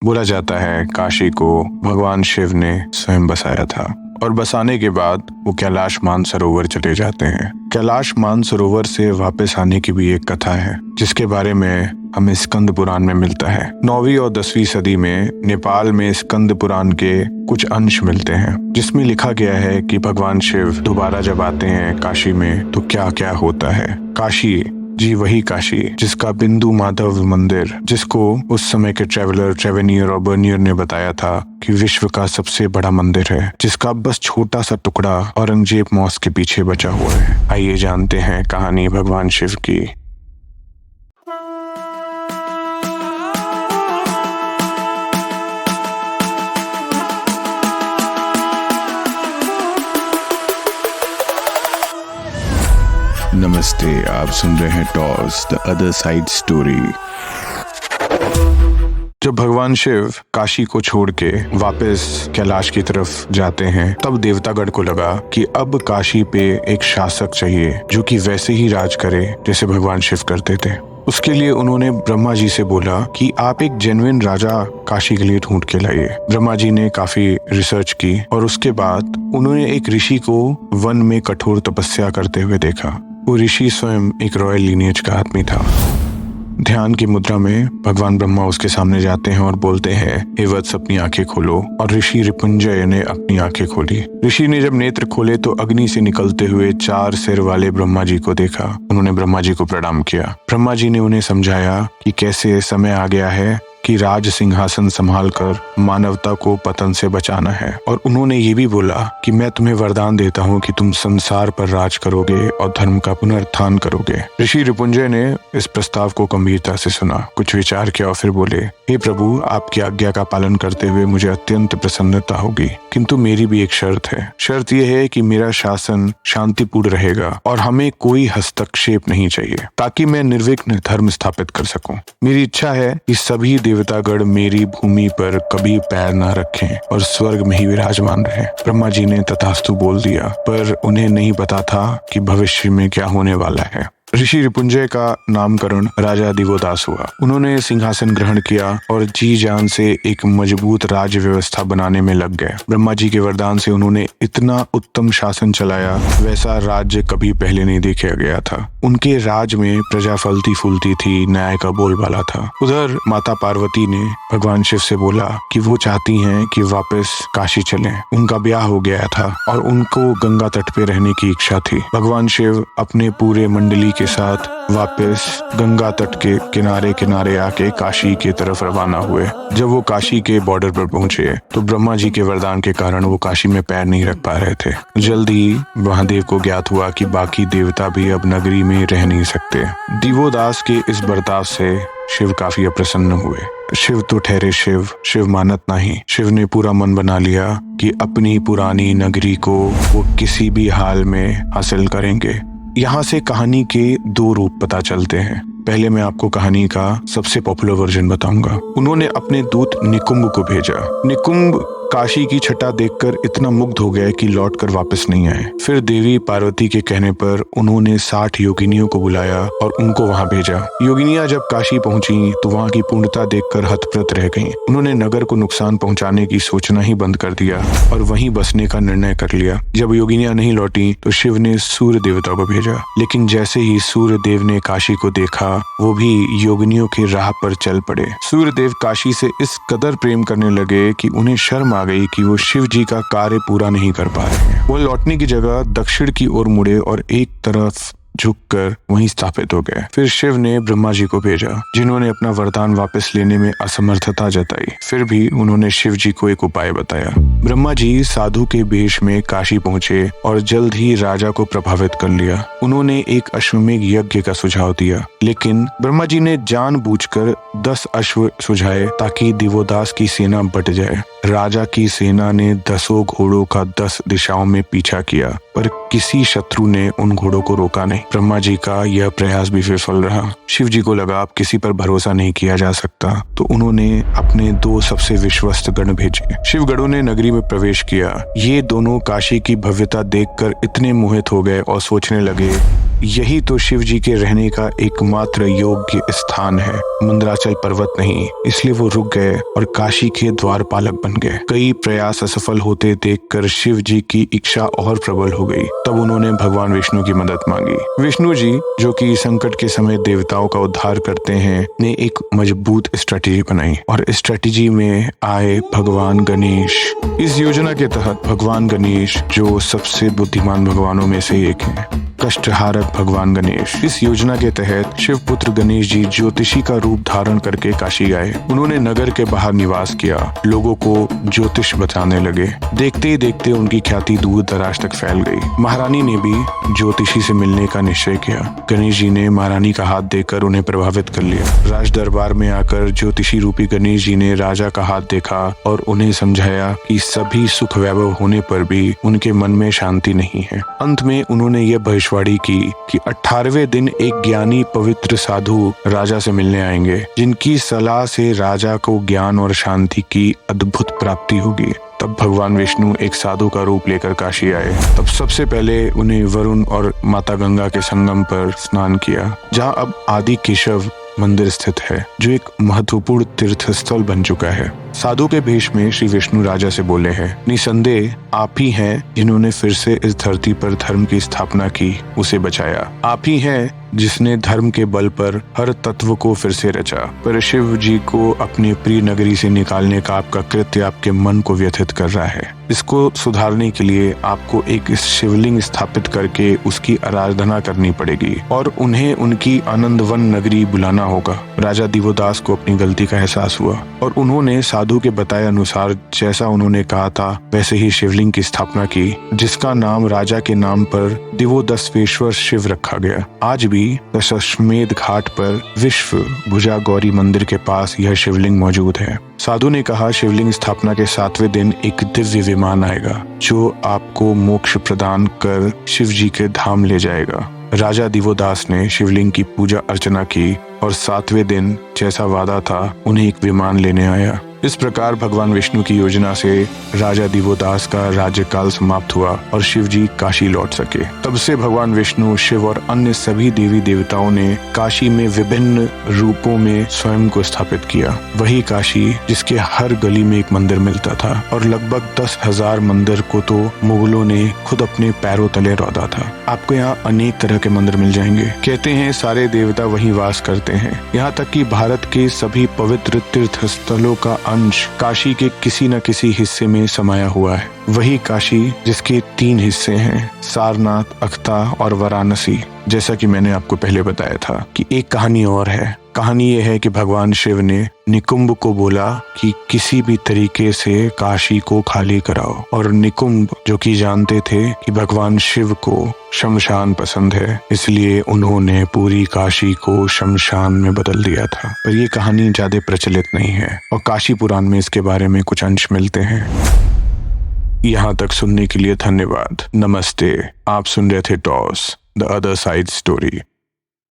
बोला जाता है काशी को भगवान शिव ने स्वयं बसाया था और बसाने के बाद वो कैलाश मानसरोवर चले जाते हैं। कैलाश मानसरोवर से वापस आने की भी एक कथा है जिसके बारे में हमें स्कंद पुराण में मिलता है। 9वीं और 10वीं सदी में नेपाल में स्कंद पुराण के कुछ अंश मिलते हैं जिसमें लिखा गया है कि भगवान शिव दोबारा जब आते हैं काशी में तो क्या क्या होता है। काशी, जी वही काशी जिसका बिंदु माधव मंदिर, जिसको उस समय के ट्रेवलर ट्रेवेनियर और बर्नियर ने बताया था कि विश्व का सबसे बड़ा मंदिर है, जिसका बस छोटा सा टुकड़ा औरंगजेब मॉस्क के पीछे बचा हुआ है। आइए जानते हैं कहानी भगवान शिव की। नमस्ते, आप सुन रहे हैं toss the other side story. जब भगवान शिव काशी को छोड़ के वापस कैलाश की तरफ जाते हैं तब देवतागण को लगा कि अब काशी पे एक शासक चाहिए जो कि वैसे ही राज करे जैसे भगवान शिव करते थे। उसके लिए उन्होंने ब्रह्मा जी से बोला कि आप एक जेन्युइन राजा काशी के लिए ढूंढ के लाइए। ब्रह्मा जी ने काफी रिसर्च की और उसके बाद उन्होंने एक ऋषि को वन में कठोर तपस्या करते हुए देखा। वो ऋषि स्वयं एक रॉयल लीनिएज का आदमी था। ध्यान की मुद्रा में भगवान ब्रह्मा उसके सामने जाते हैं और बोलते हैं, हे वत्स अपनी आंखें खोलो। और ऋषि रिपुंजय ने अपनी आंखें खोली। ऋषि ने जब नेत्र खोले तो अग्नि से निकलते हुए 4 सिर वाले ब्रह्मा जी को देखा। उन्होंने ब्रह्मा जी को प्रणाम किया। ब्रह्मा जी ने उन्हें समझाया कि कैसे समय आ गया है कि राज सिंहासन संभाल कर मानवता को पतन से बचाना है। और उन्होंने ये भी बोला कि मैं तुम्हें वरदान देता हूँ कि तुम संसार पर राज करोगे और धर्म का पुनरुत्थान करोगे। ऋषि रिपुंजय ने इस प्रस्ताव को गंभीरता से सुना, कुछ विचार किया और फिर बोले, हे प्रभु, आपकी आज्ञा का पालन करते हुए मुझे अत्यंत प्रसन्नता होगी, किंतु मेरी भी एक शर्त है। शर्त यह है कि मेरा शासन शांतिपूर्ण रहेगा और हमें कोई हस्तक्षेप नहीं चाहिए ताकि मैं निर्विघ्न धर्म स्थापित कर सकूं। मेरी इच्छा है कि सभी देवतागण मेरी भूमि पर कभी पैर न रखें और स्वर्ग में ही विराजमान रहें। ब्रह्मा जी ने तथास्तु बोल दिया, पर उन्हें नहीं पता था कि भविष्य में क्या होने वाला है। ऋषि रिपुंजय का नामकरण राजा दिवोदास हुआ। उन्होंने सिंहासन ग्रहण किया और जी जान से एक मजबूत राज्य व्यवस्था बनाने में लग गए। ब्रह्मा जी के वरदान से उन्होंने इतना उत्तम शासन चलाया, वैसा राज्य कभी पहले नहीं देखा गया था। उनके राज में प्रजा फलती फूलती थी, न्याय का बोलबाला था। उधर माता पार्वती ने भगवान शिव से बोला कि वो चाहती हैं कि वापस काशी चलें। उनका ब्याह हो गया था और उनको गंगा तट पे रहने की इच्छा थी। भगवान शिव अपने पूरे मंडली के साथ वापस गंगा तट के किनारे किनारे आके काशी की तरफ रवाना हुए। जब वो काशी के बॉर्डर पर पहुंचे तो ब्रह्मा जी के वरदान के कारण वो काशी में पैर नहीं रख पा रहे थे। जल्द ही महादेव को ज्ञात हुआ कि बाकी देवता भी अब नगरी में रह नहीं सकते। दिवोदास के इस बर्ताव से शिव काफी अप्रसन्न हुए। शिव तो ठहरे शिव, शिव मानत नहीं। शिव ने पूरा मन बना लिया कि अपनी पुरानी नगरी को वो किसी भी हाल में हासिल करेंगे। यहाँ से कहानी के 2 रूप पता चलते हैं। पहले मैं आपको कहानी का सबसे पॉपुलर वर्जन बताऊंगा। उन्होंने अपने दूत निकुंभ को भेजा। निकुंभ काशी की छटा देखकर इतना मुग्ध हो गया कि लौटकर वापस नहीं आए। फिर देवी पार्वती के कहने पर उन्होंने 60 योगिनियों को बुलाया और उनको वहां भेजा। योगिनियां जब काशी पहुंची तो वहां की पूर्णता देखकर हतप्रत रह गईं। उन्होंने नगर को नुकसान पहुंचाने की सोचना ही बंद कर दिया और वहीं बसने का निर्णय कर लिया। जब योगिनियां नहीं लौटी तो शिव ने सूर्य देवता को भेजा, लेकिन जैसे ही सूर्य देव ने काशी को देखा वो भी योगिनियों की राह पर चल पड़े। सूर्य देव काशी से इस कदर प्रेम करने लगे कि उन्हें शर्म आ गई कि वो शिव जी का कार्य पूरा नहीं कर पा रहे हैं। वो लौटने की जगह दक्षिण की ओर मुड़े और एक तरफ झुककर वहीं स्थापित हो गए। फिर शिव ने ब्रह्मा जी को भेजा, जिन्होंने अपना वरदान वापस लेने में असमर्थता जताई। फिर भी उन्होंने शिव जी को एक उपाय बताया। ब्रह्मा जी साधु के वेश में काशी पहुंचे और जल्द ही राजा को प्रभावित कर लिया। उन्होंने एक अश्वमेध यज्ञ का सुझाव दिया, लेकिन ब्रह्मा जी ने जानबूझकर 10 अश्व सुझाए ताकि दिवोदास की सेना बट जाए। राजा की सेना ने 10 घोड़ों का 10 दिशाओं में पीछा किया, पर किसी शत्रु ने उन घोड़ों को रोका नहीं। ब्रह्मा जी का यह प्रयास भी विफल रहा। शिव जी को लगा अब किसी पर भरोसा नहीं किया जा सकता, तो उन्होंने अपने 2 सबसे विश्वस्त गण भेजे। शिवगणों ने नगरी में प्रवेश किया। ये दोनों काशी की भव्यता देखकर इतने मोहित हो गए और सोचने लगे यही तो शिव जी के रहने का एकमात्र योग्य स्थान है, मंदराचल पर्वत नहीं। इसलिए वो रुक गए और काशी के द्वारपालक बन गए। कई प्रयास असफल होते देखकर शिव जी की इच्छा और प्रबल हो गई। तब उन्होंने भगवान विष्णु की मदद मांगी। विष्णु जी, जो कि संकट के समय देवताओं का उद्धार करते हैं, ने एक मजबूत स्ट्रेटेजी बनाई और स्ट्रेटेजी में आए भगवान गणेश। इस योजना के तहत भगवान गणेश, जो सबसे बुद्धिमान भगवानों में से एक हैं, कष्टहारक भगवान गणेश, इस योजना के तहत शिव पुत्र गणेश जी ज्योतिषी का रूप धारण करके काशी गए। उन्होंने नगर के बाहर निवास किया, लोगों को ज्योतिष बताने लगे। देखते ही देखते उनकी ख्याति दूर दराज तक फैल गई। महारानी ने भी ज्योतिषी से मिलने का निश्चय किया। गणेश जी ने महारानी का हाथ देकर उन्हें प्रभावित कर लिया। राज दरबार में आकर ज्योतिषी रूपी गणेश जी ने राजा का हाथ देखा और उन्हें समझाया कि सभी सुख वैभव होने पर भी उनके मन में शांति नहीं है। अंत में उन्होंने यह भविष्यवाणी की कि 18वें दिन एक ज्ञानी पवित्र साधु राजा से मिलने आएंगे, जिनकी सलाह से राजा को ज्ञान और शांति की अद्भुत प्राप्ति होगी। तब भगवान विष्णु एक साधु का रूप लेकर काशी आए। तब सबसे पहले उन्हें वरुण और माता गंगा के संगम पर स्नान किया, जहाँ अब आदि केशव मंदिर स्थित है, जो एक महत्वपूर्ण तीर्थ स्थल बन चुका है। साधु के भेष में श्री विष्णु राजा से बोले हैं, निसंदेह आप ही हैं जिन्होंने फिर से इस धरती पर धर्म की स्थापना की, उसे बचाया। आप ही हैं जिसने धर्म के बल पर हर तत्व को फिर से रचा। पर शिव जी को अपनी प्रिय नगरी से निकालने का आपका कृत्य आपके मन को व्यथित कर रहा है। इसको सुधारने के लिए आपको एक शिवलिंग स्थापित करके उसकी आराधना करनी पड़ेगी और उन्हें उनकी आनंदवन नगरी बुलाना होगा। राजा दिवोदास को अपनी गलती का एहसास हुआ और उन्होंने साधु के बताए अनुसार जैसा उन्होंने कहा था वैसे ही शिवलिंग की स्थापना की, जिसका नाम राजा के नाम पर दिवोदस्वेश्वर शिव रखा गया। आज भी दशाश्वमेध घाट पर विश्व भुजा गौरी मंदिर के पास यह शिवलिंग मौजूद है। साधु ने कहा, शिवलिंग स्थापना के 7वें दिन एक दिव्य विमान आएगा जो आपको मोक्ष प्रदान कर शिव जी के धाम ले जाएगा। राजा दिवोदास ने शिवलिंग की पूजा अर्चना की और 7वें दिन जैसा वादा था उन्हें एक विमान लेने आया। इस प्रकार भगवान विष्णु की योजना से राजा दिवोदास का राज्यकाल समाप्त हुआ और शिव जी काशी लौट सके। तब से भगवान विष्णु, शिव और अन्य सभी देवी देवताओं ने काशी में विभिन्न रूपों में स्वयं को स्थापित किया। वही काशी जिसके हर गली में एक मंदिर मिलता था और लगभग 10,000 मंदिर को तो मुगलों ने खुद अपने पैरों तले रौंदा था। आपको यहाँ अनेक तरह के मंदिर मिल जाएंगे। कहते हैं सारे देवता वहीं वास करते हैं। यहाँ तक कि भारत के सभी पवित्र तीर्थ स्थलों का अंश काशी के किसी न किसी हिस्से में समाया हुआ है। वही काशी जिसके 3 हिस्से हैं, सारनाथ, अख्ता और वाराणसी। जैसा कि मैंने आपको पहले बताया था कि एक कहानी और है। कहानी यह है कि भगवान शिव ने निकुंभ को बोला कि किसी भी तरीके से काशी को खाली कराओ, और निकुंभ, जो कि जानते थे कि भगवान शिव को शमशान पसंद है, इसलिए उन्होंने पूरी काशी को शमशान में बदल दिया था। पर ये कहानी ज्यादा प्रचलित नहीं है और काशी पुराण में इसके बारे में कुछ अंश मिलते हैं। यहाँ तक सुनने के लिए धन्यवाद। नमस्ते। आप सुन रहे थे toss the other side story.